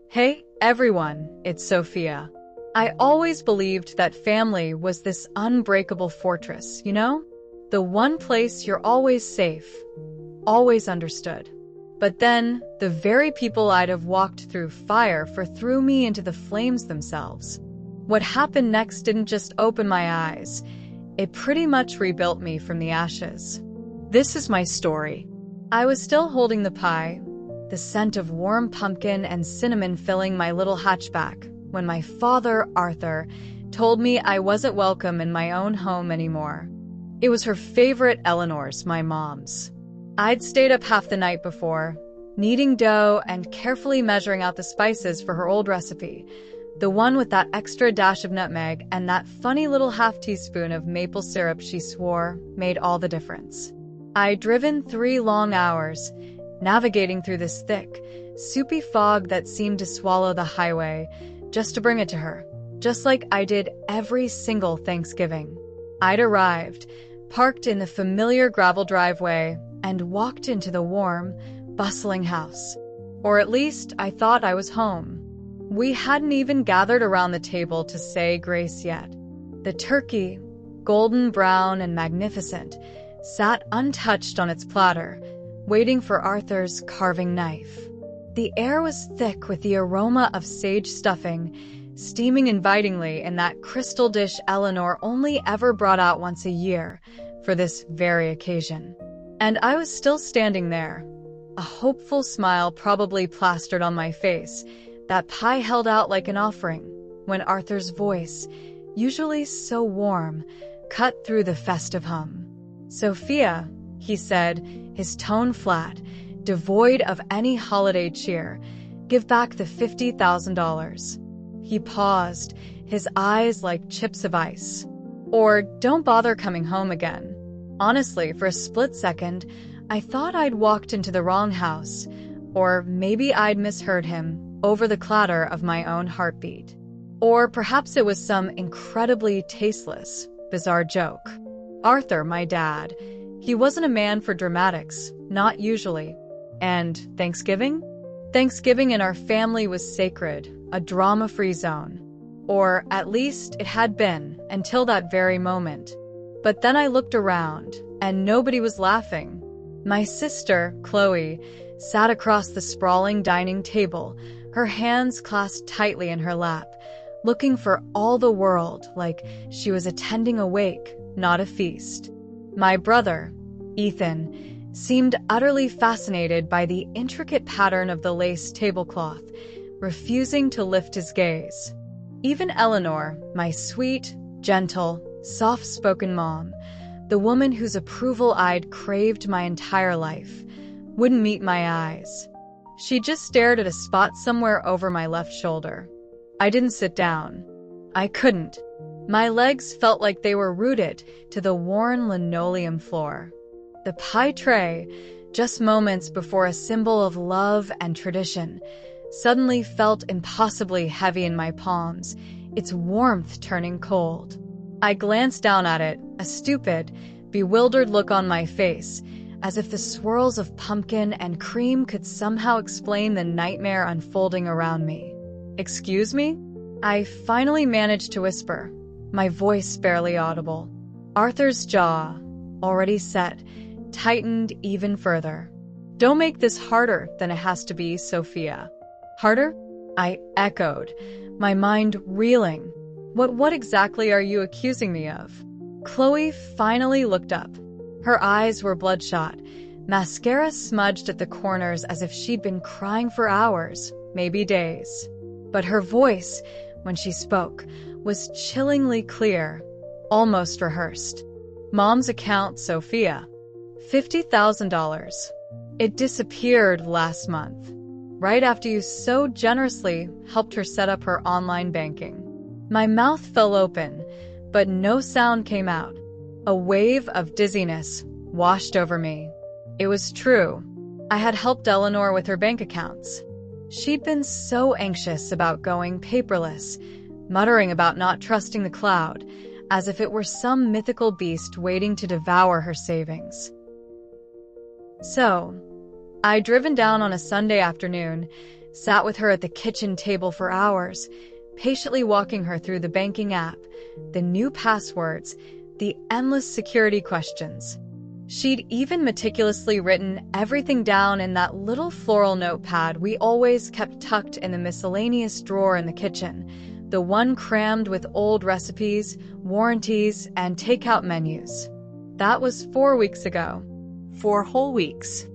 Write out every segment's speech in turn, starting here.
Hey, everyone, it's Sophia. I always believed that family was this unbreakable fortress, you know? The one place you're always safe, always understood. But then, the very people I'd have walked through fire for threw me into the flames themselves. What happened next didn't just open my eyes, it pretty much rebuilt me from the ashes. This is my story. I was still holding the pie, the scent of warm pumpkin and cinnamon filling my little hatchback, when my father, Arthur, told me I wasn't welcome in my own home anymore. It was her favorite, Eleanor's, my mom's. I'd stayed up half the night before, kneading dough and carefully measuring out the spices for her old recipe, the one with that extra dash of nutmeg and that funny little half-teaspoon of maple syrup she swore made all the difference. I'd driven 3 long hours, navigating through this thick, soupy fog that seemed to swallow the highway, just to bring it to her, just like I did every single Thanksgiving. I'd arrived, parked in the familiar gravel driveway, and walked into the warm, bustling house. Or at least I thought I was home. We hadn't even gathered around the table to say grace yet. The turkey, golden brown and magnificent, sat untouched on its platter, waiting for Arthur's carving knife. The air was thick with the aroma of sage stuffing, steaming invitingly in that crystal dish Eleanor only ever brought out once a year for this very occasion. And I was still standing there, a hopeful smile probably plastered on my face, that pie held out like an offering, when Arthur's voice, usually so warm, cut through the festive hum. "Sophia," he said, his tone flat, devoid of any holiday cheer, "give back the $50,000. He paused, his eyes like chips of ice. "Or don't bother coming home again." Honestly, for a split second, I thought I'd walked into the wrong house, or maybe I'd misheard him over the clatter of my own heartbeat. Or perhaps it was some incredibly tasteless, bizarre joke. Arthur, my dad, he wasn't a man for dramatics, not usually. And Thanksgiving? Thanksgiving in our family was sacred, a drama-free zone. Or at least it had been, until that very moment. But then I looked around, and nobody was laughing. My sister, Chloe, sat across the sprawling dining table, her hands clasped tightly in her lap, looking for all the world like she was attending a wake, not a feast. My brother, Ethan, seemed utterly fascinated by the intricate pattern of the lace tablecloth, refusing to lift his gaze. Even Eleanor, my sweet, gentle, soft-spoken mom, the woman whose approval I'd craved my entire life, wouldn't meet my eyes. She just stared at a spot somewhere over my left shoulder. I didn't sit down. I couldn't. My legs felt like they were rooted to the worn linoleum floor. The pie tray, just moments before a symbol of love and tradition, suddenly felt impossibly heavy in my palms, its warmth turning cold. I glanced down at it, a stupid, bewildered look on my face, as if the swirls of pumpkin and cream could somehow explain the nightmare unfolding around me. "Excuse me?" I finally managed to whisper, my voice barely audible. Arthur's jaw, already set, tightened even further. "Don't make this harder than it has to be, Sophia." "Harder?" I echoed, my mind reeling. What exactly are you accusing me of?" Chloe finally looked up. Her eyes were bloodshot, mascara smudged at the corners as if she'd been crying for hours, maybe days. But her voice, when she spoke, was chillingly clear, almost rehearsed. "Mom's account, Sophia. $50,000. It disappeared last month, right after you so generously helped her set up her online banking." My mouth fell open, but no sound came out. A wave of dizziness washed over me. It was true. I had helped Eleanor with her bank accounts. She'd been so anxious about going paperless, muttering about not trusting the cloud, as if it were some mythical beast waiting to devour her savings. So, I'd driven down on a Sunday afternoon, sat with her at the kitchen table for hours, patiently walking her through the banking app, the new passwords, the endless security questions. She'd even meticulously written everything down in that little floral notepad we always kept tucked in the miscellaneous drawer in the kitchen, the one crammed with old recipes, warranties, and takeout menus. That was 4 weeks ago. 4 whole weeks.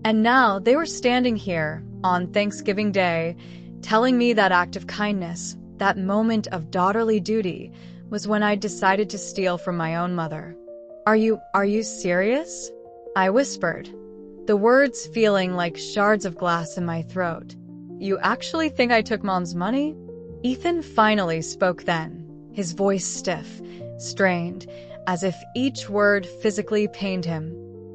And now they were standing here on Thanksgiving Day, telling me that act of kindness, that moment of daughterly duty, was when I decided to steal from my own mother. Are you serious? I whispered, the words feeling like shards of glass in my throat. You actually think I took Mom's money? Ethan finally spoke then, his voice stiff, strained, as if each word physically pained him.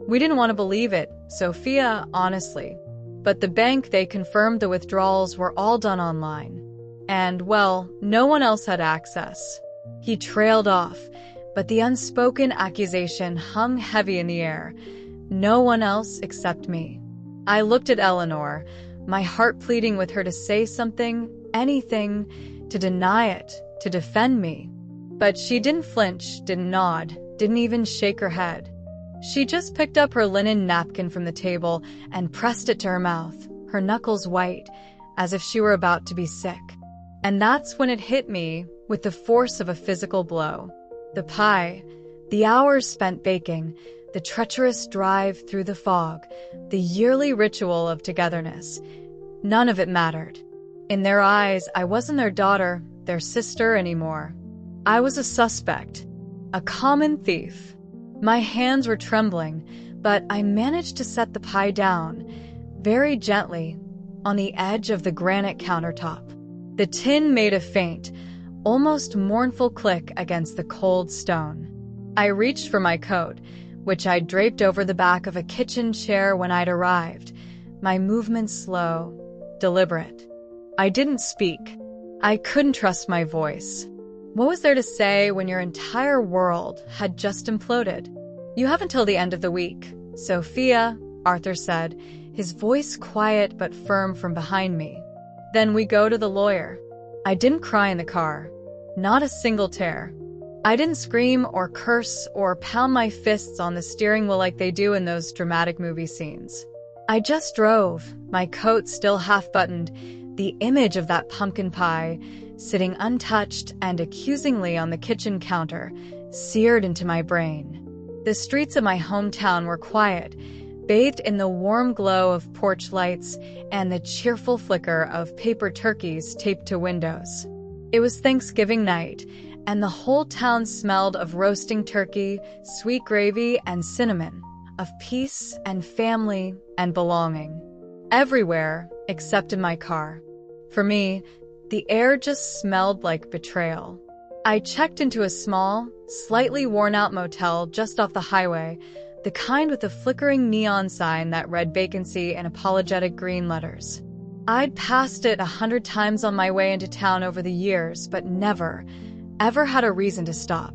We didn't want to believe it, Sophia, honestly. But the bank, they confirmed the withdrawals were all done online. And, well, no one else had access. He trailed off, but the unspoken accusation hung heavy in the air. No one else except me. I looked at Eleanor, my heart pleading with her to say something, anything, to deny it, to defend me. But she didn't flinch, didn't nod, didn't even shake her head. She just picked up her linen napkin from the table and pressed it to her mouth, her knuckles white, as if she were about to be sick. And that's when it hit me with the force of a physical blow. The pie, the hours spent baking, the treacherous drive through the fog, the yearly ritual of togetherness. None of it mattered. In their eyes, I wasn't their daughter, their sister anymore. I was a suspect, a common thief. My hands were trembling, but I managed to set the pie down, very gently, on the edge of the granite countertop. The tin made a faint, almost mournful click against the cold stone. I reached for my coat, which I'd draped over the back of a kitchen chair when I'd arrived, my movements slow, deliberate. I didn't speak. I couldn't trust my voice. What was there to say when your entire world had just imploded? You have until the end of the week, Sophia, Arthur said, his voice quiet but firm from behind me. Then we go to the lawyer. I didn't cry in the car. Not a single tear. I didn't scream or curse or pound my fists on the steering wheel like they do in those dramatic movie scenes. I just drove, my coat still half-buttoned, the image of that pumpkin pie, sitting untouched and accusingly on the kitchen counter, seared into my brain. The streets of my hometown were quiet, bathed in the warm glow of porch lights and the cheerful flicker of paper turkeys taped to windows. It was Thanksgiving night, and the whole town smelled of roasting turkey, sweet gravy, and cinnamon, of peace and family and belonging. Everywhere, except in my car. For me, the air just smelled like betrayal. I checked into a small, slightly worn-out motel just off the highway, the kind with a flickering neon sign that read vacancy in apologetic green letters. I'd passed it 100 times on my way into town over the years, but never, ever had a reason to stop.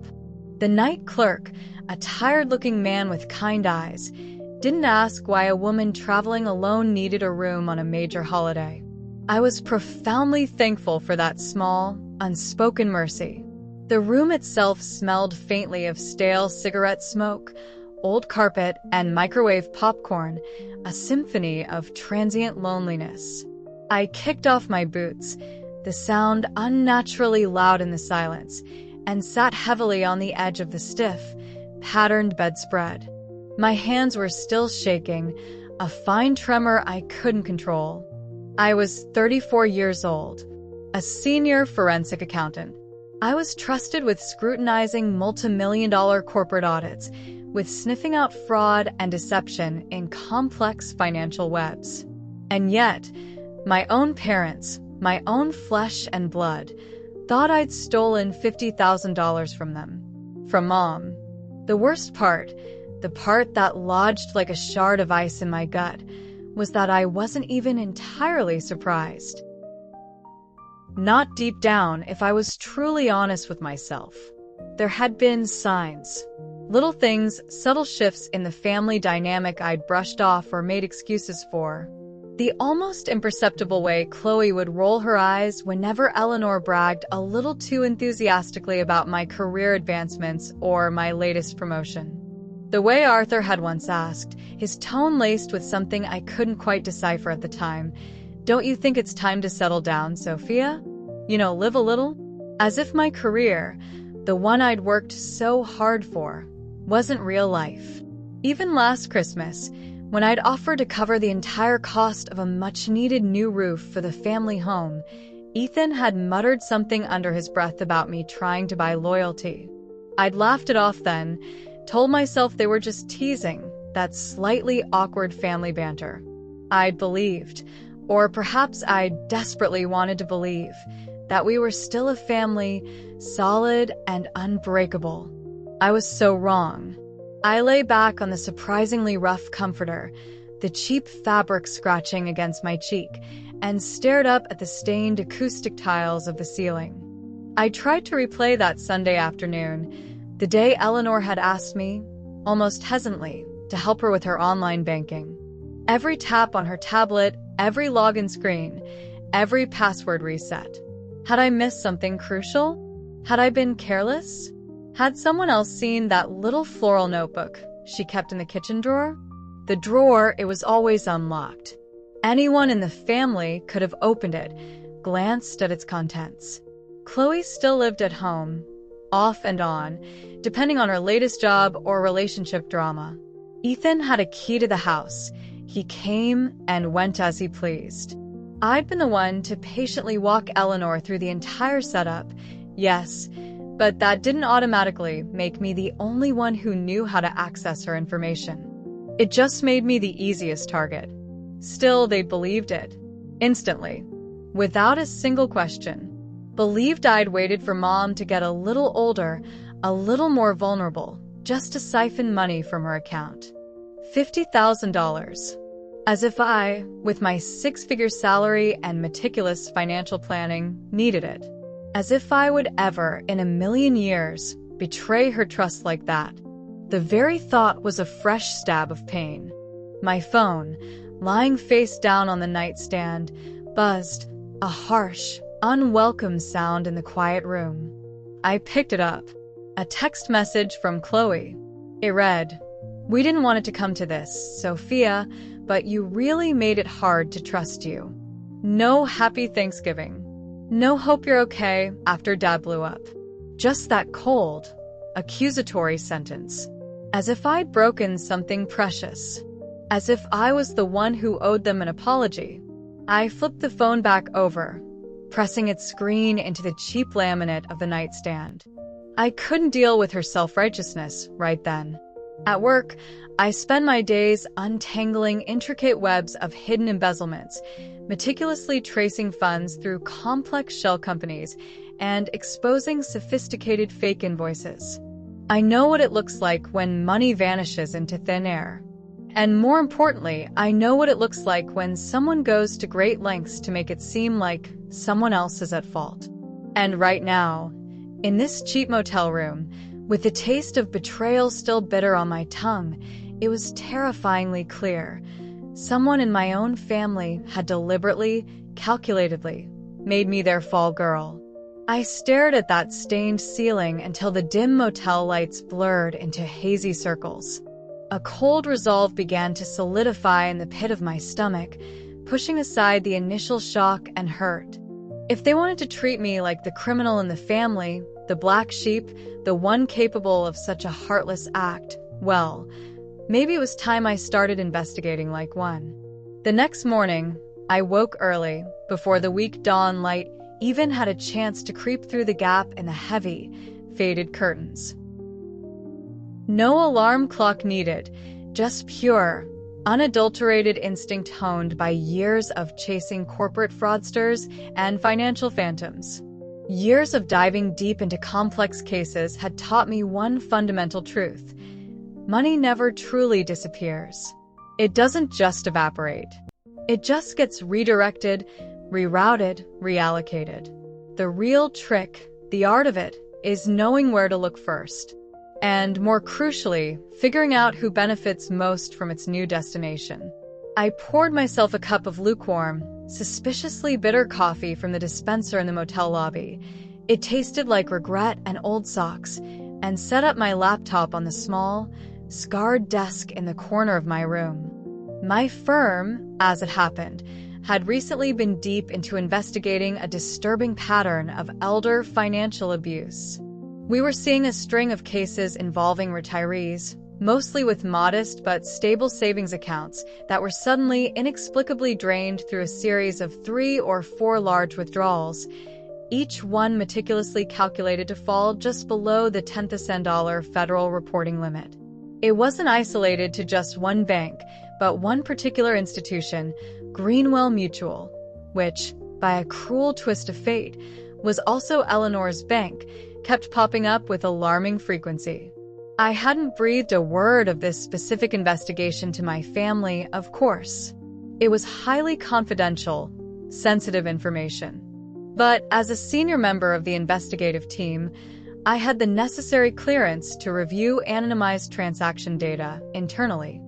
The night clerk, a tired-looking man with kind eyes, didn't ask why a woman traveling alone needed a room on a major holiday. I was profoundly thankful for that small, unspoken mercy. The room itself smelled faintly of stale cigarette smoke, old carpet, and microwave popcorn, a symphony of transient loneliness. I kicked off my boots, the sound unnaturally loud in the silence, and sat heavily on the edge of the stiff, patterned bedspread. My hands were still shaking, a fine tremor I couldn't control. I was 34 years old, a senior forensic accountant. I was trusted with scrutinizing multi-million-dollar corporate audits, with sniffing out fraud and deception in complex financial webs. And yet, my own parents, my own flesh and blood, thought I'd stolen $50,000 from them. From Mom. The worst part, the part that lodged like a shard of ice in my gut, was that I wasn't even entirely surprised. Not deep down, if I was truly honest with myself. There had been signs. Little things, subtle shifts in the family dynamic I'd brushed off or made excuses for. The almost imperceptible way Chloe would roll her eyes whenever Eleanor bragged a little too enthusiastically about my career advancements or my latest promotion. The way Arthur had once asked, his tone laced with something I couldn't quite decipher at the time. "Don't you think it's time to settle down, Sophia? Live a little?" As if my career, the one I'd worked so hard for, wasn't real life. Even last Christmas, when I'd offered to cover the entire cost of a much-needed new roof for the family home, Ethan had muttered something under his breath about me trying to buy loyalty. I'd laughed it off then, told myself they were just teasing, that slightly awkward family banter. I'd believed, or perhaps I desperately wanted to believe, that we were still a family, solid and unbreakable. I was so wrong. I lay back on the surprisingly rough comforter, the cheap fabric scratching against my cheek, and stared up at the stained acoustic tiles of the ceiling. I tried to replay that Sunday afternoon, the day Eleanor had asked me, almost hesitantly, to help her with her online banking. Every tap on her tablet, every login screen, every password reset. Had I missed something crucial? Had I been careless? Had someone else seen that little floral notebook she kept in the kitchen drawer? The drawer, it was always unlocked. Anyone in the family could have opened it, glanced at its contents. Chloe still lived at home, off and on, depending on her latest job or relationship drama. Ethan had a key to the house. He came and went as he pleased. I'd been the one to patiently walk Eleanor through the entire setup, yes, but that didn't automatically make me the only one who knew how to access her information. It just made me the easiest target. Still, they believed it. Instantly. Without a single question. Believed I'd waited for Mom to get a little older, a little more vulnerable, just to siphon money from her account. $50,000. As if I, with my six-figure salary and meticulous financial planning, needed it. As if I would ever, in a million years, betray her trust like that. The very thought was a fresh stab of pain. My phone, lying face down on the nightstand, buzzed, a harsh, unwelcome sound in the quiet room. I picked it up. A text message from Chloe. It read, "We didn't want it to come to this, Sophia, but you really made it hard to trust you. No happy Thanksgiving. No hope you're okay after Dad blew up." Just that cold, accusatory sentence. As if I'd broken something precious. As if I was the one who owed them an apology. I flipped the phone back over, pressing its screen into the cheap laminate of the nightstand. I couldn't deal with her self-righteousness right then. At work, I spend my days untangling intricate webs of hidden embezzlements, meticulously tracing funds through complex shell companies, and exposing sophisticated fake invoices. I know what it looks like when money vanishes into thin air. And more importantly, I know what it looks like when someone goes to great lengths to make it seem like someone else is at fault. And right now, in this cheap motel room, with the taste of betrayal still bitter on my tongue, it was terrifyingly clear. Someone in my own family had deliberately, calculatedly, made me their fall girl. I stared at that stained ceiling until the dim motel lights blurred into hazy circles. A cold resolve began to solidify in the pit of my stomach, pushing aside the initial shock and hurt. If they wanted to treat me like the criminal in the family, the black sheep, the one capable of such a heartless act, well, maybe it was time I started investigating like one. The next morning, I woke early, before the week dawn light even had a chance to creep through the gap in the heavy, faded curtains. No alarm clock needed, just pure, unadulterated instinct honed by years of chasing corporate fraudsters and financial phantoms. Years of diving deep into complex cases had taught me one fundamental truth. Money never truly disappears. It doesn't just evaporate. It just gets redirected, rerouted, reallocated. The real trick, the art of it, is knowing where to look first. And more crucially, figuring out who benefits most from its new destination. I poured myself a cup of lukewarm, suspiciously bitter coffee from the dispenser in the motel lobby. It tasted like regret and old socks, and set up my laptop on the small, scarred desk in the corner of my room. My firm, as it happened, had recently been deep into investigating a disturbing pattern of elder financial abuse. We were seeing a string of cases involving retirees, mostly with modest but stable savings accounts that were suddenly inexplicably drained through a series of 3 or 4 large withdrawals, each one meticulously calculated to fall just below the $10,000 federal reporting limit. It wasn't isolated to just one bank, but one particular institution, Greenwell Mutual, which, by a cruel twist of fate, was also Eleanor's bank, kept popping up with alarming frequency. I hadn't breathed a word of this specific investigation to my family, of course. It was highly confidential, sensitive information. But as a senior member of the investigative team, I had the necessary clearance to review anonymized transaction data internally.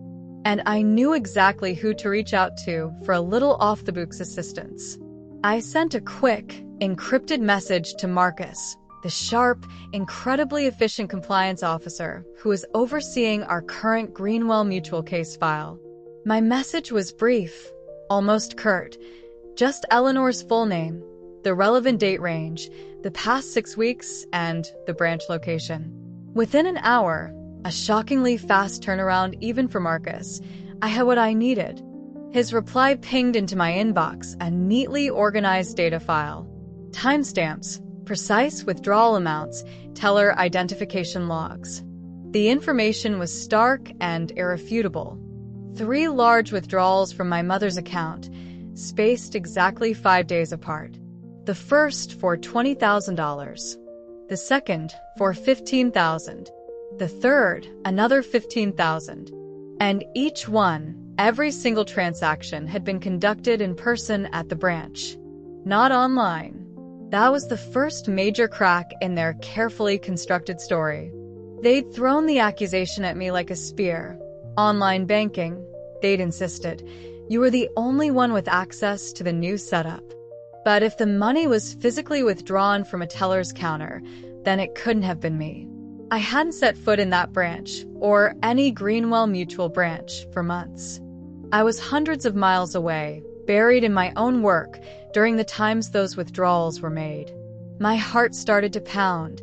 And I knew exactly who to reach out to for a little off-the-books assistance. I sent a quick, encrypted message to Marcus, the sharp, incredibly efficient compliance officer who is overseeing our current Greenwell Mutual case file. My message was brief, almost curt, just Eleanor's full name, the relevant date range, the past 6 weeks, and the branch location. Within an hour, a shockingly fast turnaround even for Marcus, I had what I needed. His reply pinged into my inbox a neatly organized data file. Timestamps, precise withdrawal amounts, teller identification logs. The information was stark and irrefutable. 3 large withdrawals from my mother's account, spaced exactly 5 days apart. The first for $20,000. The second for $15,000. The third, another $15,000. And each one, every single transaction, had been conducted in person at the branch, not online. That was the first major crack in their carefully constructed story. They'd thrown the accusation at me like a spear. Online banking, they'd insisted, you were the only one with access to the new setup. But if the money was physically withdrawn from a teller's counter, then it couldn't have been me. I hadn't set foot in that branch, or any Greenwell Mutual branch, for months. I was hundreds of miles away, buried in my own work during the times those withdrawals were made. My heart started to pound,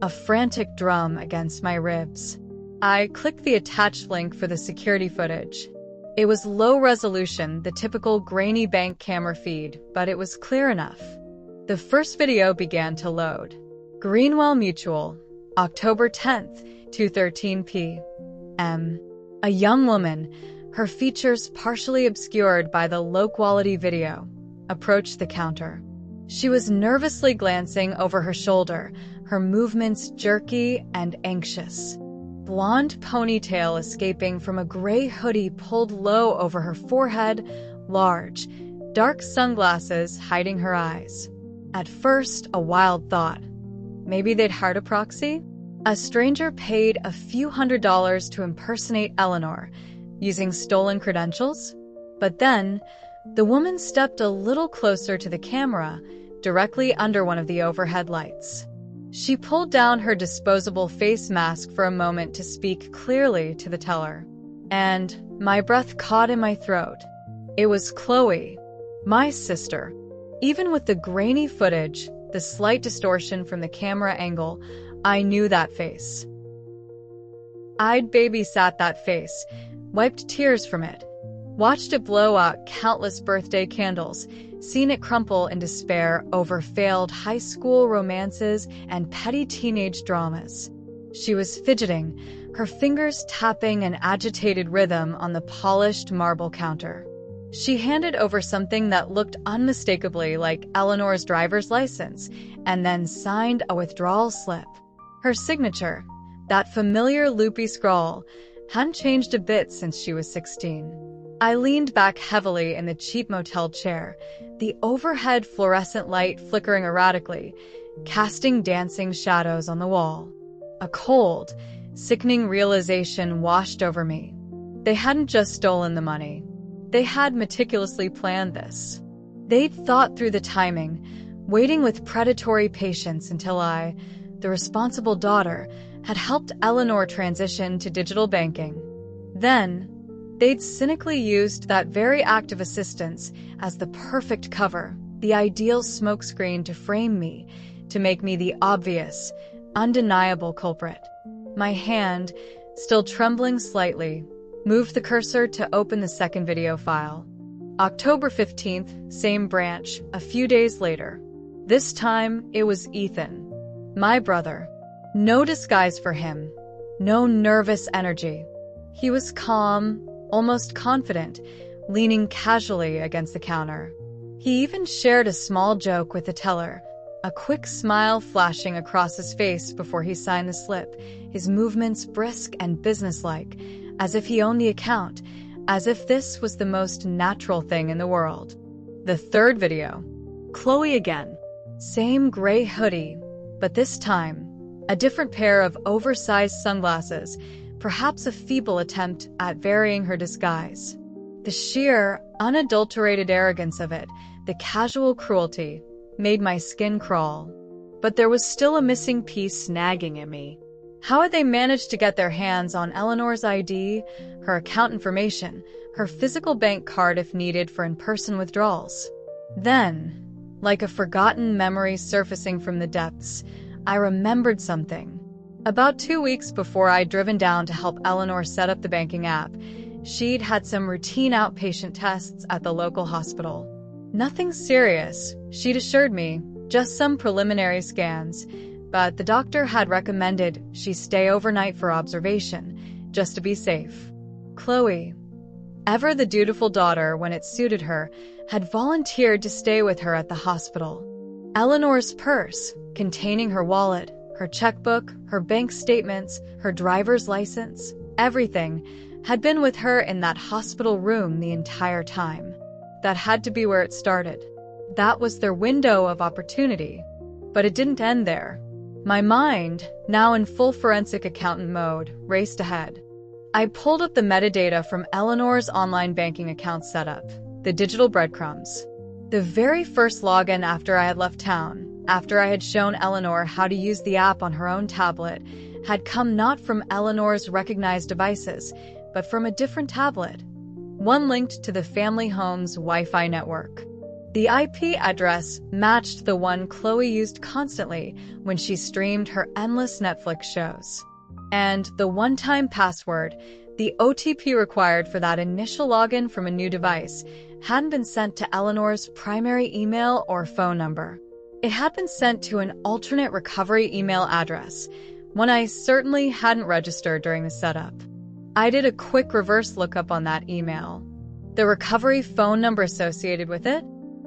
a frantic drum against my ribs. I clicked the attached link for the security footage. It was low resolution, the typical grainy bank camera feed, but it was clear enough. The first video began to load. Greenwell Mutual, October 10th, 2:13 p.m. A young woman, her features partially obscured by the low-quality video, approached the counter. She was nervously glancing over her shoulder, her movements jerky and anxious. Blonde ponytail escaping from a gray hoodie pulled low over her forehead, large, dark sunglasses hiding her eyes. At first, a wild thought. Maybe they'd hired a proxy? A stranger paid a few $100s to impersonate Eleanor, using stolen credentials? But then, the woman stepped a little closer to the camera, directly under one of the overhead lights. She pulled down her disposable face mask for a moment to speak clearly to the teller. And my breath caught in my throat. It was Chloe, my sister. Even with the grainy footage, the slight distortion from the camera angle, I knew that face. I'd babysat that face, wiped tears from it, watched it blow out countless birthday candles, seen it crumple in despair over failed high school romances and petty teenage dramas. She was fidgeting, her fingers tapping an agitated rhythm on the polished marble counter. She handed over something that looked unmistakably like Eleanor's driver's license, and then signed a withdrawal slip. Her signature, that familiar loopy scrawl, hadn't changed a bit since she was 16. I leaned back heavily in the cheap motel chair, the overhead fluorescent light flickering erratically, casting dancing shadows on the wall. A cold, sickening realization washed over me. They hadn't just stolen the money. They had meticulously planned this. They'd thought through the timing, waiting with predatory patience until I, the responsible daughter, had helped Eleanor transition to digital banking. Then, they'd cynically used that very act of assistance as the perfect cover, the ideal smokescreen to frame me, to make me the obvious, undeniable culprit. My hand, still trembling slightly, moved the cursor to open the second video file. October 15th, same branch, a few days later. This time, it was Ethan, my brother. No disguise for him, no nervous energy. He was calm, almost confident, leaning casually against the counter. He even shared a small joke with the teller, a quick smile flashing across his face before he signed the slip, his movements brisk and businesslike, as if he owned the account, as if this was the most natural thing in the world. The third video. Chloe again. Same gray hoodie, but this time, a different pair of oversized sunglasses, perhaps a feeble attempt at varying her disguise. The sheer, unadulterated arrogance of it, the casual cruelty, made my skin crawl. But there was still a missing piece nagging at me. How had they managed to get their hands on Eleanor's ID, her account information, her physical bank card if needed for in-person withdrawals? Then, like a forgotten memory surfacing from the depths, I remembered something. About 2 weeks before I'd driven down to help Eleanor set up the banking app, she'd had some routine outpatient tests at the local hospital. Nothing serious, she'd assured me, just some preliminary scans, but the doctor had recommended she stay overnight for observation, just to be safe. Chloe, ever the dutiful daughter when it suited her, had volunteered to stay with her at the hospital. Eleanor's purse, containing her wallet, her checkbook, her bank statements, her driver's license, everything, had been with her in that hospital room the entire time. That had to be where it started. That was their window of opportunity. But it didn't end there. My mind, now in full forensic accountant mode, raced ahead. I pulled up the metadata from Eleanor's online banking account setup, the digital breadcrumbs. The very first login after I had left town, after I had shown Eleanor how to use the app on her own tablet, had come not from Eleanor's recognized devices, but from a different tablet. One linked to the family home's Wi-Fi network. The IP address matched the one Chloe used constantly when she streamed her endless Netflix shows. And the one-time password, the OTP required for that initial login from a new device, hadn't been sent to Eleanor's primary email or phone number. It had been sent to an alternate recovery email address, one I certainly hadn't registered during the setup. I did a quick reverse lookup on that email. The recovery phone number associated with it?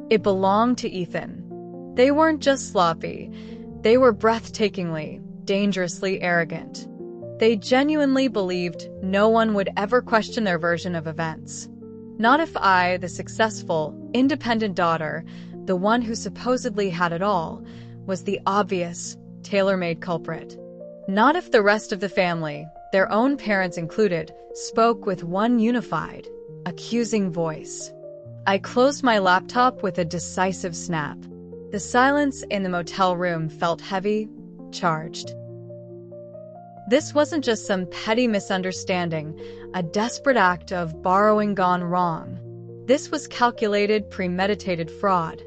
It belonged to Ethan. They weren't just sloppy. They were breathtakingly, dangerously arrogant. They genuinely believed no one would ever question their version of events. Not if I, the successful, independent daughter, the one who supposedly had it all, was the obvious, tailor-made culprit. Not if the rest of the family, their own parents included, spoke with one unified, accusing voice. I closed my laptop with a decisive snap. The silence in the motel room felt heavy, charged. This wasn't just some petty misunderstanding, a desperate act of borrowing gone wrong. This was calculated, premeditated fraud.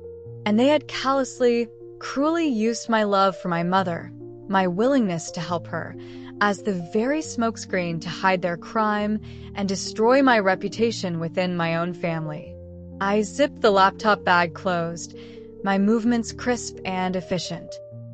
And they had callously, cruelly used my love for my mother, my willingness to help her, as the very smokescreen to hide their crime and destroy my reputation within my own family. I zipped the laptop bag closed, my movements crisp and efficient.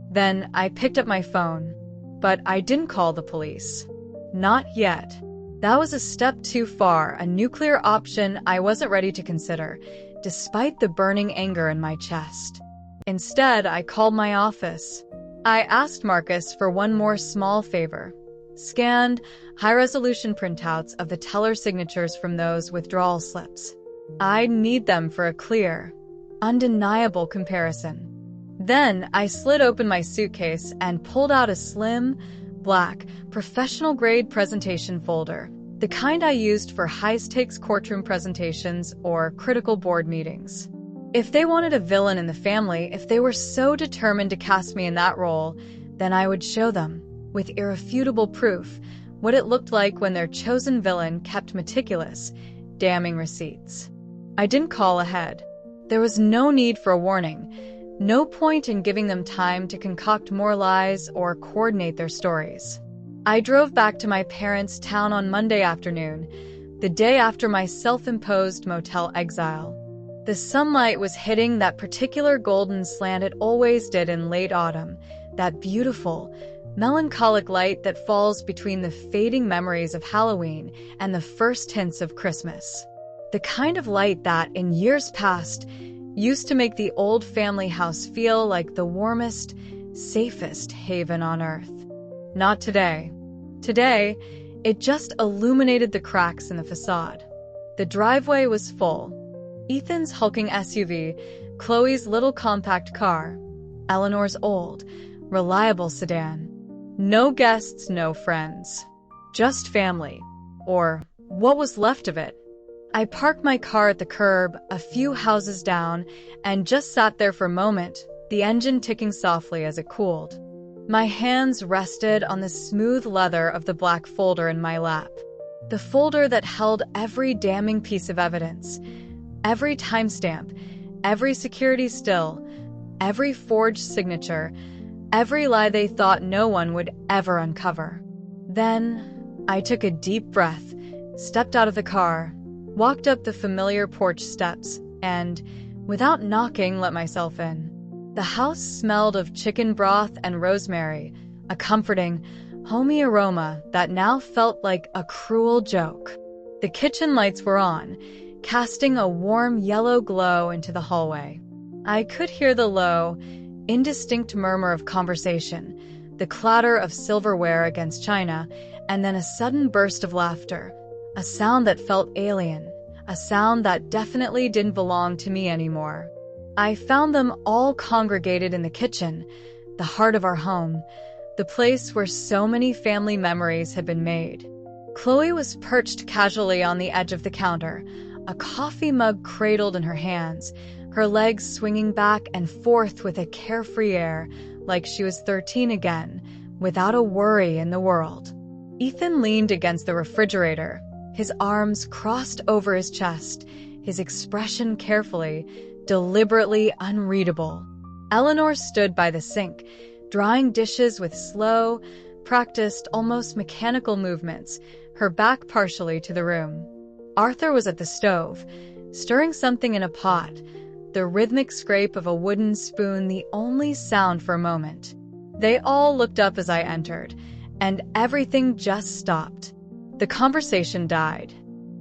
Then I picked up my phone. But I didn't call the police. Not yet. That was a step too far, a nuclear option I wasn't ready to consider, despite the burning anger in my chest. Instead, I called my office. I asked Marcus for one more small favor. Scanned, high-resolution printouts of the teller signatures from those withdrawal slips. I'd need them for a clear, undeniable comparison. Then I slid open my suitcase and pulled out a slim, black, professional-grade presentation folder, The kind I used for high-stakes courtroom presentations or critical board meetings. If they wanted a villain in the family, if they were so determined to cast me in that role, then I would show them, with irrefutable proof, what it looked like when their chosen villain kept meticulous, damning receipts. I didn't call ahead. There was no need for a warning, no point in giving them time to concoct more lies or coordinate their stories. I drove back to my parents' town on Monday afternoon, the day after my self-imposed motel exile. The sunlight was hitting that particular golden slant it always did in late autumn, that beautiful, melancholic light that falls between the fading memories of Halloween and the first hints of Christmas. The kind of light that, in years past, used to make the old family house feel like the warmest, safest haven on earth. Not today. Today, it just illuminated the cracks in the facade. The driveway was full. Ethan's hulking SUV, Chloe's little compact car, Eleanor's old, reliable sedan. No guests, no friends. Just family. Or what was left of it. I parked my car at the curb, a few houses down, and just sat there for a moment, the engine ticking softly as it cooled. My hands rested on the smooth leather of the black folder in my lap. The folder that held every damning piece of evidence, every timestamp, every security still, every forged signature, every lie they thought no one would ever uncover. Then, I took a deep breath, stepped out of the car, walked up the familiar porch steps, and, without knocking, let myself in. The house smelled of chicken broth and rosemary, a comforting, homey aroma that now felt like a cruel joke. The kitchen lights were on, casting a warm yellow glow into the hallway. I could hear the low, indistinct murmur of conversation, the clatter of silverware against china, and then a sudden burst of laughter, a sound that felt alien, a sound that definitely didn't belong to me anymore. I found them all congregated in the kitchen, the heart of our home, the place where so many family memories had been made. Chloe was perched casually on the edge of the counter, a coffee mug cradled in her hands, her legs swinging back and forth with a carefree air, like she was 13 again, without a worry in the world. Ethan leaned against the refrigerator, his arms crossed over his chest, his expression carefully, deliberately unreadable. Eleanor stood by the sink, drying dishes with slow, practiced, almost mechanical movements, her back partially to the room. Arthur was at the stove, stirring something in a pot, the rhythmic scrape of a wooden spoon the only sound for a moment. They all looked up as I entered, and everything just stopped. The conversation died.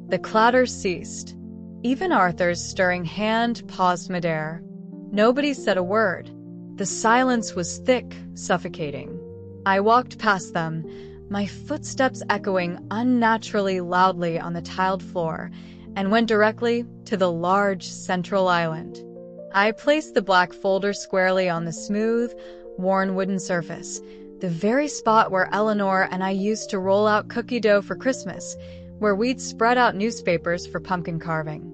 The clatter ceased. Even Arthur's stirring hand paused midair. Nobody said a word. The silence was thick, suffocating. I walked past them, my footsteps echoing unnaturally loudly on the tiled floor, and went directly to the large central island. I placed the black folder squarely on the smooth, worn wooden surface, the very spot where Eleanor and I used to roll out cookie dough for Christmas, where we'd spread out newspapers for pumpkin carving.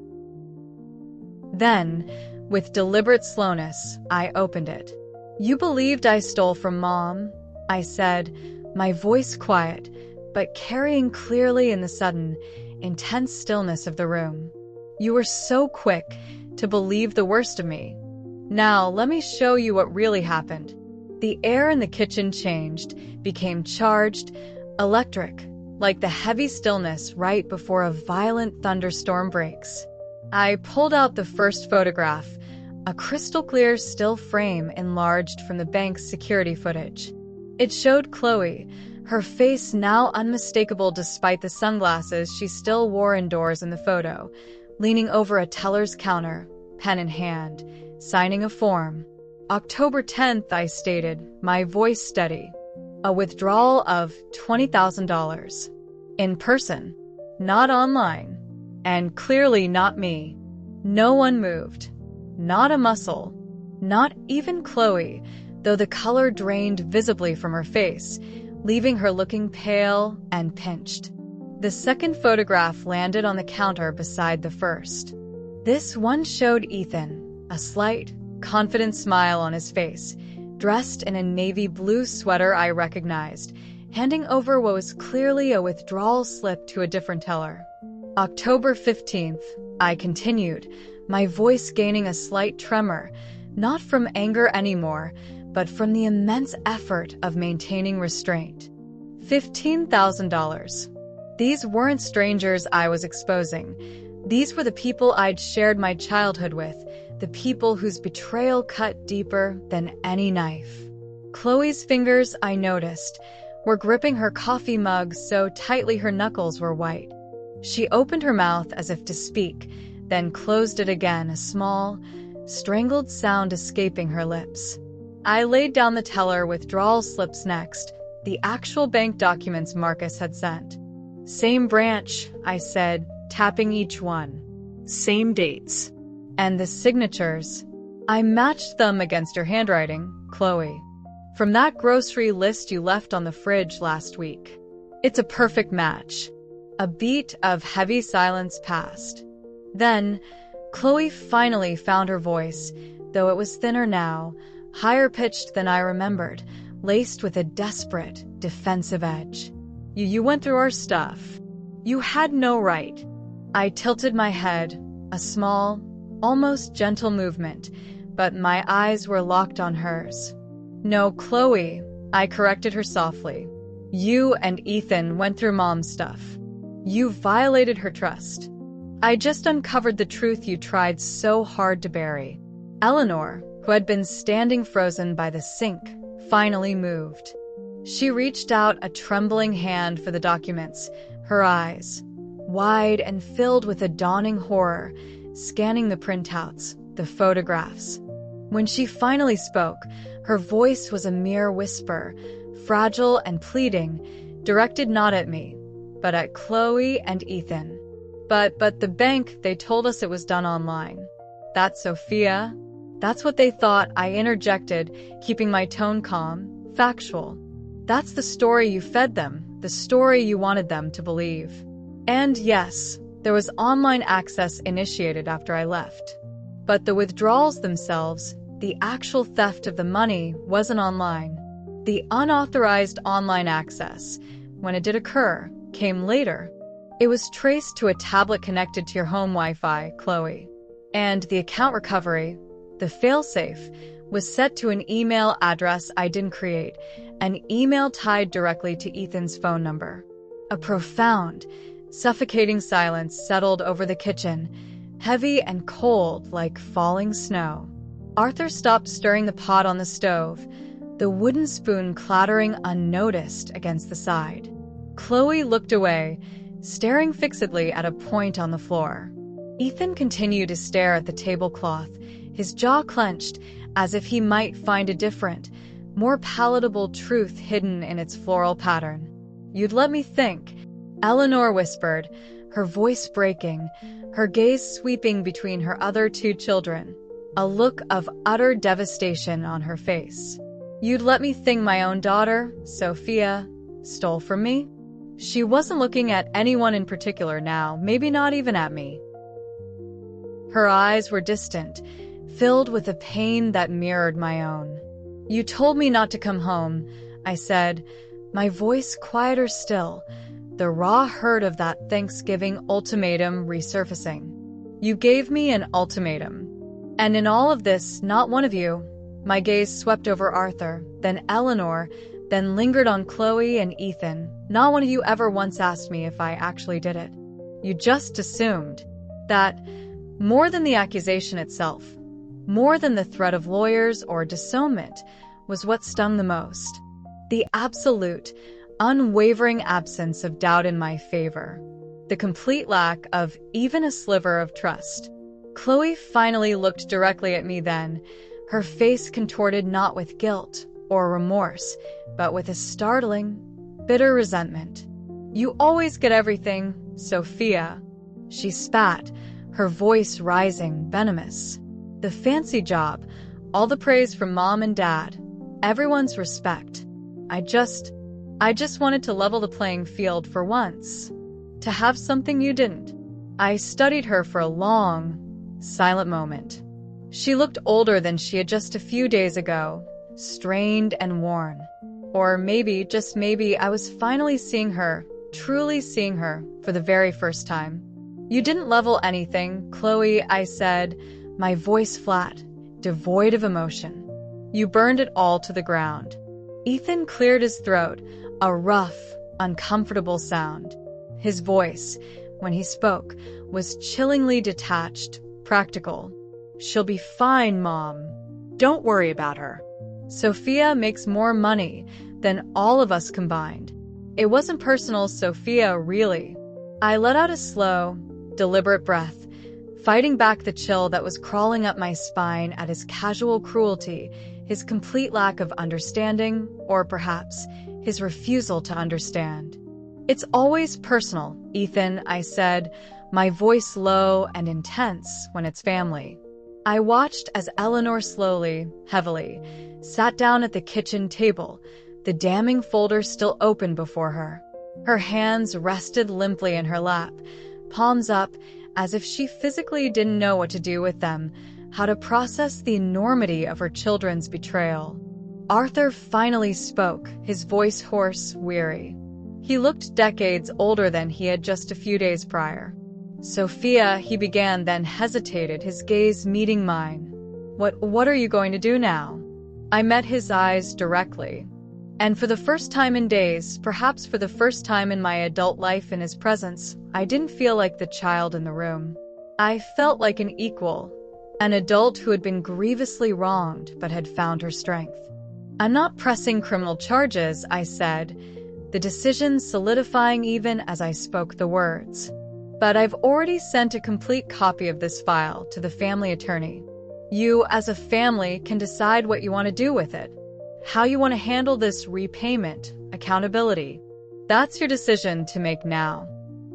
Then, with deliberate slowness, I opened it. "You believed I stole from Mom," I said, my voice quiet, but carrying clearly in the sudden, intense stillness of the room. "You were so quick to believe the worst of me. Now, let me show you what really happened." The air in the kitchen changed, became charged, electric, like the heavy stillness right before a violent thunderstorm breaks. I pulled out the first photograph, a crystal-clear still frame enlarged from the bank's security footage. It showed Chloe, her face now unmistakable despite the sunglasses she still wore indoors in the photo, leaning over a teller's counter, pen in hand, signing a form. "October 10th, I stated, my voice steady. A withdrawal of $20,000. In person, not online, and clearly not me." No one moved. Not a muscle. Not even Chloe, though the color drained visibly from her face, leaving her looking pale and pinched. The second photograph landed on the counter beside the first. This one showed Ethan, a slight, confident smile on his face, dressed in a navy blue sweater I recognized, handing over what was clearly a withdrawal slip to a different teller. October 15th, I continued, my voice gaining a slight tremor, not from anger anymore, but from the immense effort of maintaining restraint. $15,000. These weren't strangers I was exposing. These were the people I'd shared my childhood with, the people whose betrayal cut deeper than any knife. Chloe's fingers, I noticed, were gripping her coffee mug so tightly her knuckles were white. She opened her mouth as if to speak, then closed it again, a small, strangled sound escaping her lips. I laid down the teller withdrawal slips next, the actual bank documents Marcus had sent. Same branch, I said, tapping each one. Same dates. And the signatures. I matched them against your handwriting, Chloe. From that grocery list you left on the fridge last week. It's a perfect match. A beat of heavy silence passed. Then, Chloe finally found her voice, though it was thinner now, higher pitched than I remembered, laced with a desperate, defensive edge. You went through our stuff. You had no right. I tilted my head, a small, almost gentle movement, but my eyes were locked on hers. No, Chloe, I corrected her softly. You and Ethan went through Mom's stuff. You violated her trust. I just uncovered the truth you tried so hard to bury. Eleanor, who had been standing frozen by the sink, finally moved. She reached out a trembling hand for the documents, her eyes, wide and filled with a dawning horror, scanning the printouts, the photographs. When she finally spoke, her voice was a mere whisper, fragile and pleading, directed not at me, but at Chloe and Ethan. But the bank, they told us it was done online. That's Sophia. That's what they thought, I interjected, keeping my tone calm, factual. That's the story you fed them, the story you wanted them to believe. And yes, there was online access initiated after I left. But the withdrawals themselves, the actual theft of the money, wasn't online. The unauthorized online access, when it did occur, came later. It was traced to a tablet connected to your home Wi-Fi, Chloe. And the account recovery, the failsafe, was set to an email address I didn't create, an email tied directly to Ethan's phone number. A profound, suffocating silence settled over the kitchen, heavy and cold like falling snow. Arthur stopped stirring the pot on the stove, the wooden spoon clattering unnoticed against the side. Chloe looked away, staring fixedly at a point on the floor. Ethan continued to stare at the tablecloth, his jaw clenched, as if he might find a different, more palatable truth hidden in its floral pattern. You'd let me think, Eleanor whispered, her voice breaking, her gaze sweeping between her other two children, a look of utter devastation on her face. You'd let me think my own daughter, Sophia, stole from me? She wasn't looking at anyone in particular now, maybe not even at me. Her eyes were distant, filled with a pain that mirrored my own. You told me not to come home, I said, my voice quieter still, the raw hurt of that Thanksgiving ultimatum resurfacing. You gave me an ultimatum. And in all of this, not one of you. My gaze swept over Arthur, then Eleanor, then lingered on Chloe and Ethan. Not one of you ever once asked me if I actually did it. You just assumed that, more than the accusation itself, more than the threat of lawyers or disownment, was what stung the most. The absolute, unwavering absence of doubt in my favor. The complete lack of even a sliver of trust. Chloe finally looked directly at me then, her face contorted not with guilt or remorse, but with a startling, bitter resentment. You always get everything, Sophia. She spat, her voice rising, venomous. The fancy job, all the praise from Mom and Dad, everyone's respect. I just wanted to level the playing field for once. To have something you didn't. I studied her for a long, silent moment. She looked older than she had just a few days ago, strained and worn. Or maybe, just maybe, I was finally seeing her, truly seeing her, for the very first time. You didn't level anything, Chloe, I said, my voice flat, devoid of emotion. You burned it all to the ground. Ethan cleared his throat, a rough, uncomfortable sound. His voice, when he spoke, was chillingly detached, practical. She'll be fine, Mom. Don't worry about her. Sophia makes more money than all of us combined. It wasn't personal, Sophia, really. I let out a slow, deliberate breath, fighting back the chill that was crawling up my spine at his casual cruelty, his complete lack of understanding, or perhaps his refusal to understand. It's always personal, Ethan, I said, my voice low and intense when it's family. I watched as Eleanor slowly, heavily, sat down at the kitchen table, the damning folder still open before her. Her hands rested limply in her lap, palms up, as if she physically didn't know what to do with them, how to process the enormity of her children's betrayal. Arthur finally spoke, his voice hoarse, weary. He looked decades older than he had just a few days prior. Sophia, he began, then hesitated, his gaze meeting mine. What are you going to do now? I met his eyes directly. And for the first time in days, perhaps for the first time in my adult life in his presence, I didn't feel like the child in the room. I felt like an equal, an adult who had been grievously wronged but had found her strength. I'm not pressing criminal charges, I said, the decision solidifying even as I spoke the words. But I've already sent a complete copy of this file to the family attorney. You, as a family, can decide what you want to do with it. How you want to handle this repayment, accountability. That's your decision to make now.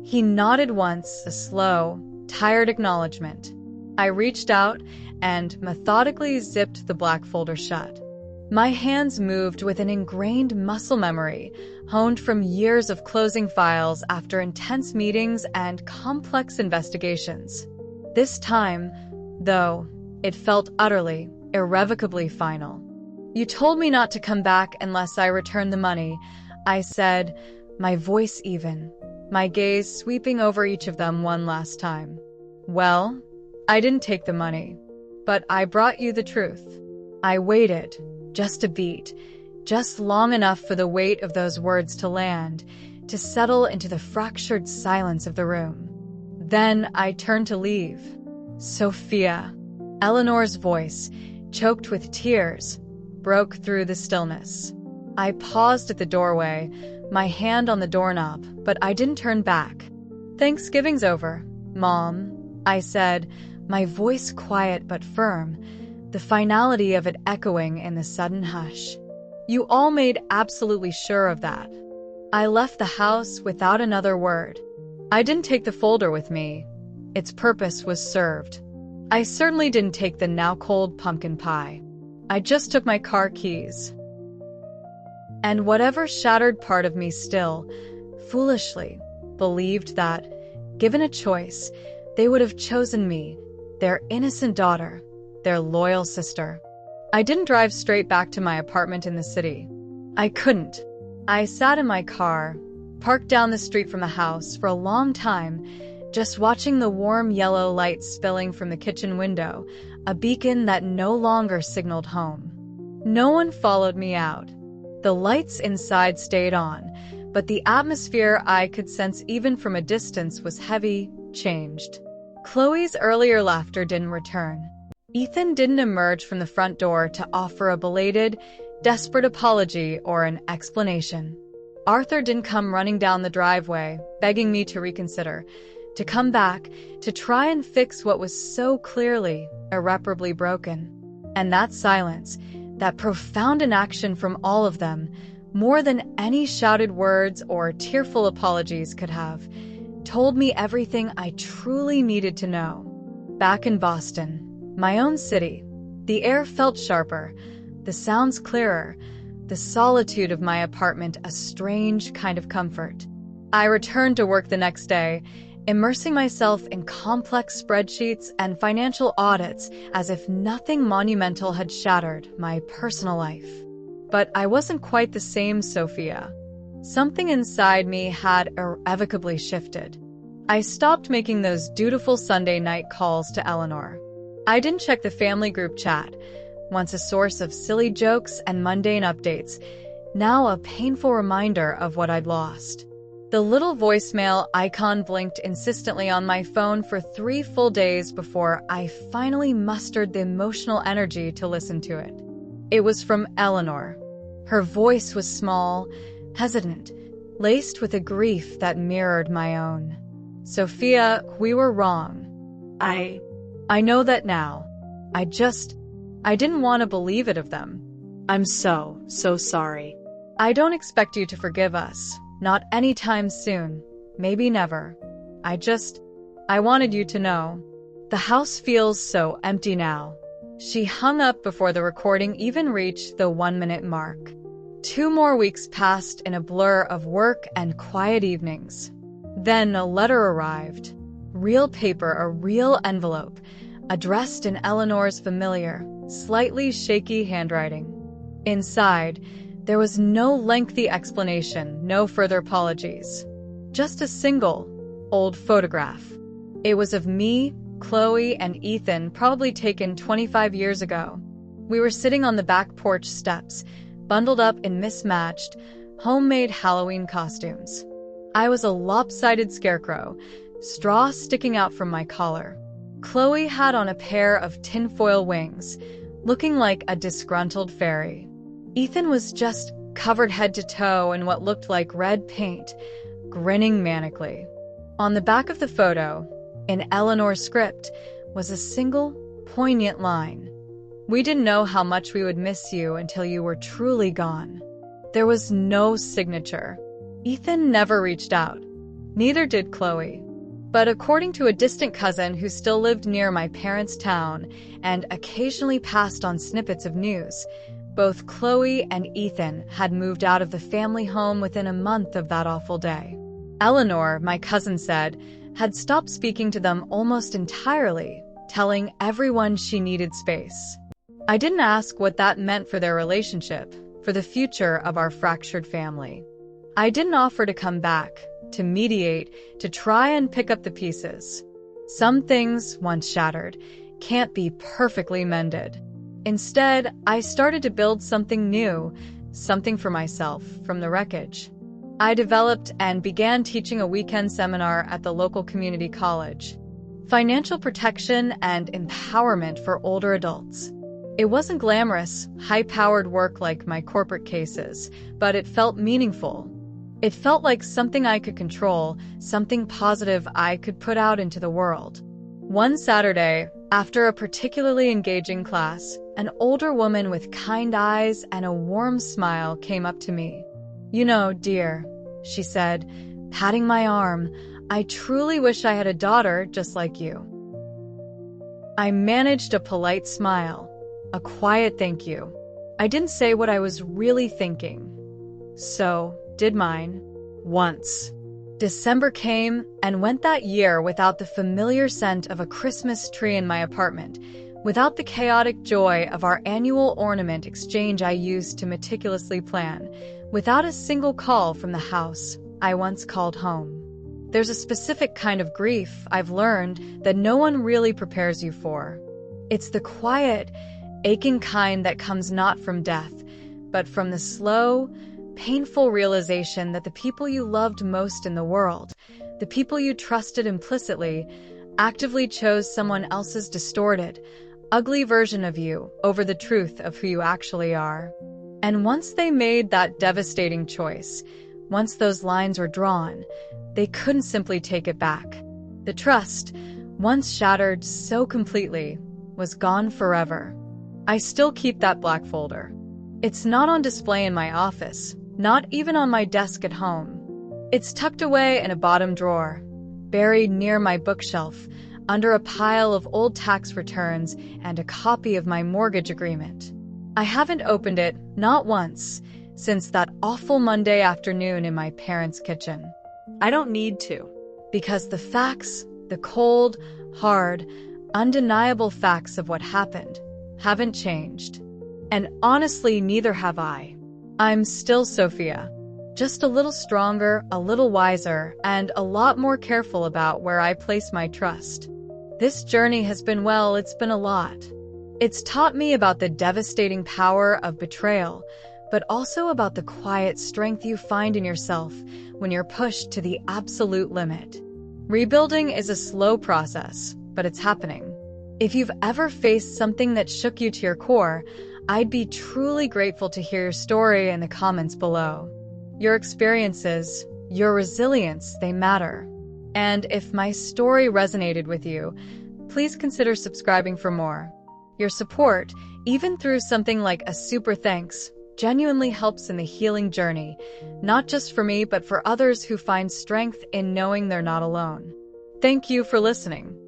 He nodded once, a slow, tired acknowledgement. I reached out and methodically zipped the black folder shut. My hands moved with an ingrained muscle memory, honed from years of closing files after intense meetings and complex investigations. This time, though, it felt utterly, irrevocably final. You told me not to come back unless I returned the money, I said, my voice even, my gaze sweeping over each of them one last time. Well, I didn't take the money, but I brought you the truth. I waited, just a beat, just long enough for the weight of those words to land, to settle into the fractured silence of the room. Then I turned to leave. Sophia, Eleanor's voice, choked with tears, broke through the stillness. I paused at the doorway, my hand on the doorknob, but I didn't turn back. Thanksgiving's over, Mom, I said, my voice quiet but firm, the finality of it echoing in the sudden hush. You all made absolutely sure of that. I left the house without another word. I didn't take the folder with me. Its purpose was served. I certainly didn't take the now cold pumpkin pie. I just took my car keys. And whatever shattered part of me still, foolishly, believed that, given a choice, they would have chosen me, their innocent daughter, their loyal sister. I didn't drive straight back to my apartment in the city. I couldn't. I sat in my car, parked down the street from the house for a long time, just watching the warm yellow light spilling from the kitchen window, a beacon that no longer signaled home. No one followed me out. The lights inside stayed on, but the atmosphere I could sense even from a distance was heavy, changed. Chloe's earlier laughter didn't return. Ethan didn't emerge from the front door to offer a belated, desperate apology or an explanation. Arthur didn't come running down the driveway, begging me to reconsider, to come back, to try and fix what was so clearly, irreparably broken. And that silence, that profound inaction from all of them, more than any shouted words or tearful apologies could have, told me everything I truly needed to know. Back in Boston, my own city, the air felt sharper, the sounds clearer, the solitude of my apartment a strange kind of comfort. I returned to work the next day, immersing myself in complex spreadsheets and financial audits as if nothing monumental had shattered my personal life. But I wasn't quite the same Sophia. Something inside me had irrevocably shifted. I stopped making those dutiful Sunday night calls to Eleanor. I didn't check the family group chat, once a source of silly jokes and mundane updates, now a painful reminder of what I'd lost. The little voicemail icon blinked insistently on my phone for 3 full days before I finally mustered the emotional energy to listen to it. It was from Eleanor. Her voice was small, hesitant, laced with a grief that mirrored my own. Sophia, we were wrong. I know that now. I didn't want to believe it of them. I'm so sorry. I don't expect you to forgive us. Not anytime soon. Maybe never. I wanted you to know. The house feels so empty now. She hung up before the recording even reached the 1-minute mark. 2 more weeks passed in a blur of work and quiet evenings. Then a letter arrived. Real paper, a real envelope, addressed in Eleanor's familiar, slightly shaky handwriting. Inside, there was no lengthy explanation, no further apologies. Just a single, old photograph. It was of me, Chloe, and Ethan, probably taken 25 years ago. We were sitting on the back porch steps, bundled up in mismatched, homemade Halloween costumes. I was a lopsided scarecrow, straw sticking out from my collar. Chloe had on a pair of tinfoil wings, looking like a disgruntled fairy. Ethan was just covered head to toe in what looked like red paint, grinning manically. On the back of the photo, in Eleanor's script, was a single, poignant line. We didn't know how much we would miss you until you were truly gone. There was no signature. Ethan never reached out. Neither did Chloe. But according to a distant cousin who still lived near my parents' town and occasionally passed on snippets of news, both Chloe and Ethan had moved out of the family home within a month of that awful day. Eleanor, my cousin said, had stopped speaking to them almost entirely, telling everyone she needed space. I didn't ask what that meant for their relationship, for the future of our fractured family. I didn't offer to come back, to mediate, to try and pick up the pieces. Some things, once shattered, can't be perfectly mended. Instead, I started to build something new, something for myself, from the wreckage. I developed and began teaching a weekend seminar at the local community college. Financial protection and empowerment for older adults. It wasn't glamorous, high-powered work like my corporate cases, but it felt meaningful. It felt like something I could control, something positive I could put out into the world. One Saturday, after a particularly engaging class, an older woman with kind eyes and a warm smile came up to me. "You know, dear," she said, patting my arm, "I truly wish I had a daughter just like you." I managed a polite smile, a quiet thank you. I didn't say what I was really thinking. So did mine. Once. December came and went that year without the familiar scent of a Christmas tree in my apartment, without the chaotic joy of our annual ornament exchange I used to meticulously plan, without a single call from the house I once called home. There's a specific kind of grief I've learned that no one really prepares you for. It's the quiet, aching kind that comes not from death, but from the slow, painful realization that the people you loved most in the world, the people you trusted implicitly, actively chose someone else's distorted, ugly version of you over the truth of who you actually are. And once they made that devastating choice, once those lines were drawn, they couldn't simply take it back. The trust, once shattered so completely, was gone forever. I still keep that black folder. It's not on display in my office, not even on my desk at home. It's tucked away in a bottom drawer, buried near my bookshelf, under a pile of old tax returns and a copy of my mortgage agreement. I haven't opened it, not once, since that awful Monday afternoon in my parents' kitchen. I don't need to. Because the facts, the cold, hard, undeniable facts of what happened, haven't changed. And honestly, neither have I. I'm still Sophia. Just a little stronger, a little wiser, and a lot more careful about where I place my trust. This journey has been, well, it's been a lot. It's taught me about the devastating power of betrayal, but also about the quiet strength you find in yourself when you're pushed to the absolute limit. Rebuilding is a slow process, but it's happening. If you've ever faced something that shook you to your core, I'd be truly grateful to hear your story in the comments below. Your experiences, your resilience, they matter. And if my story resonated with you, please consider subscribing for more. Your support, even through something like a super thanks, genuinely helps in the healing journey, not just for me, but for others who find strength in knowing they're not alone. Thank you for listening.